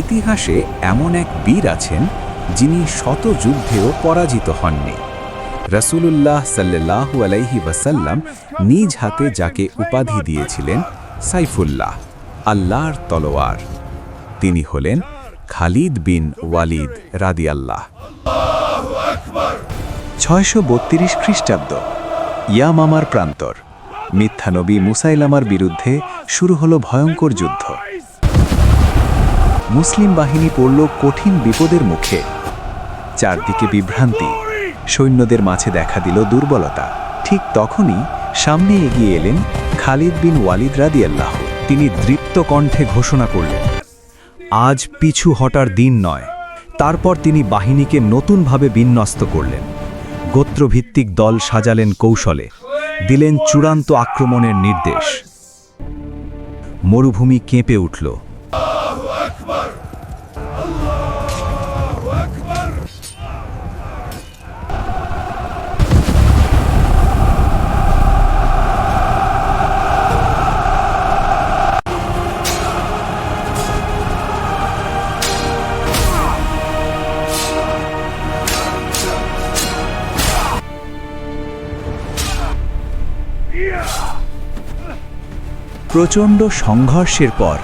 ইতিহাসে এমন এক বীর আছেন যিনি শত যুদ্ধেও পরাজিত হননি। রাসূলুল্লাহ সাল্লাল্লাহু আলাইহি ওয়াসাল্লাম নিজ হাতে যাকে উপাধি দিয়েছিলেন সাইফুল্লাহ, আল্লাহর তলোয়ার, তিনি হলেন খালিদ বিন ওয়ালিদ রাদিয়াল্লাহ। 632 খ্রিস্টাব্দ, ইয়ামামার প্রান্তর, মিথ্যা নবী মুসাইলামার বিরুদ্ধে শুরু হলো ভয়ঙ্কর যুদ্ধ। মুসলিম বাহিনী পড়ল কঠিন বিপদের মুখে। চারদিকে বিভ্রান্তি, সৈন্যদের মাঝে দেখা দিল দুর্বলতা। ঠিক তখনই সামনে এগিয়ে এলেন খালিদ বিন ওয়ালিদ রাদিয়াল্লাহ। তিনি দৃপ্ত কণ্ঠে ঘোষণা করলেন, আজ পিছু হটার দিন নয়। তারপর তিনি বাহিনীকে নতুনভাবে বিন্যস্ত করলেন। গোত্রভিত্তিক দল সাজালেন কৌশলে, দিলেন চূড়ান্ত আক্রমণের নির্দেশ। মরুভূমি কেঁপে উঠল। প্রচণ্ড সংঘর্ষের পর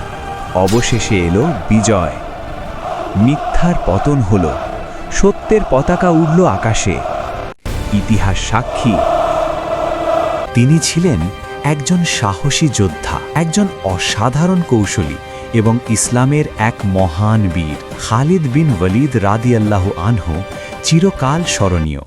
অবশেষে এলো বিজয়। মিথ্যার পতন হল, সত্যের পতাকা উড়ল আকাশে। ইতিহাস সাক্ষী, তিনি ছিলেন একজন সাহসী যোদ্ধা, একজন অসাধারণ কৌশলী এবং ইসলামের এক মহান বীর। খালিদ বিন ওয়ালিদ রাদিয়াল্লাহু আনহু চিরকাল স্মরণীয়।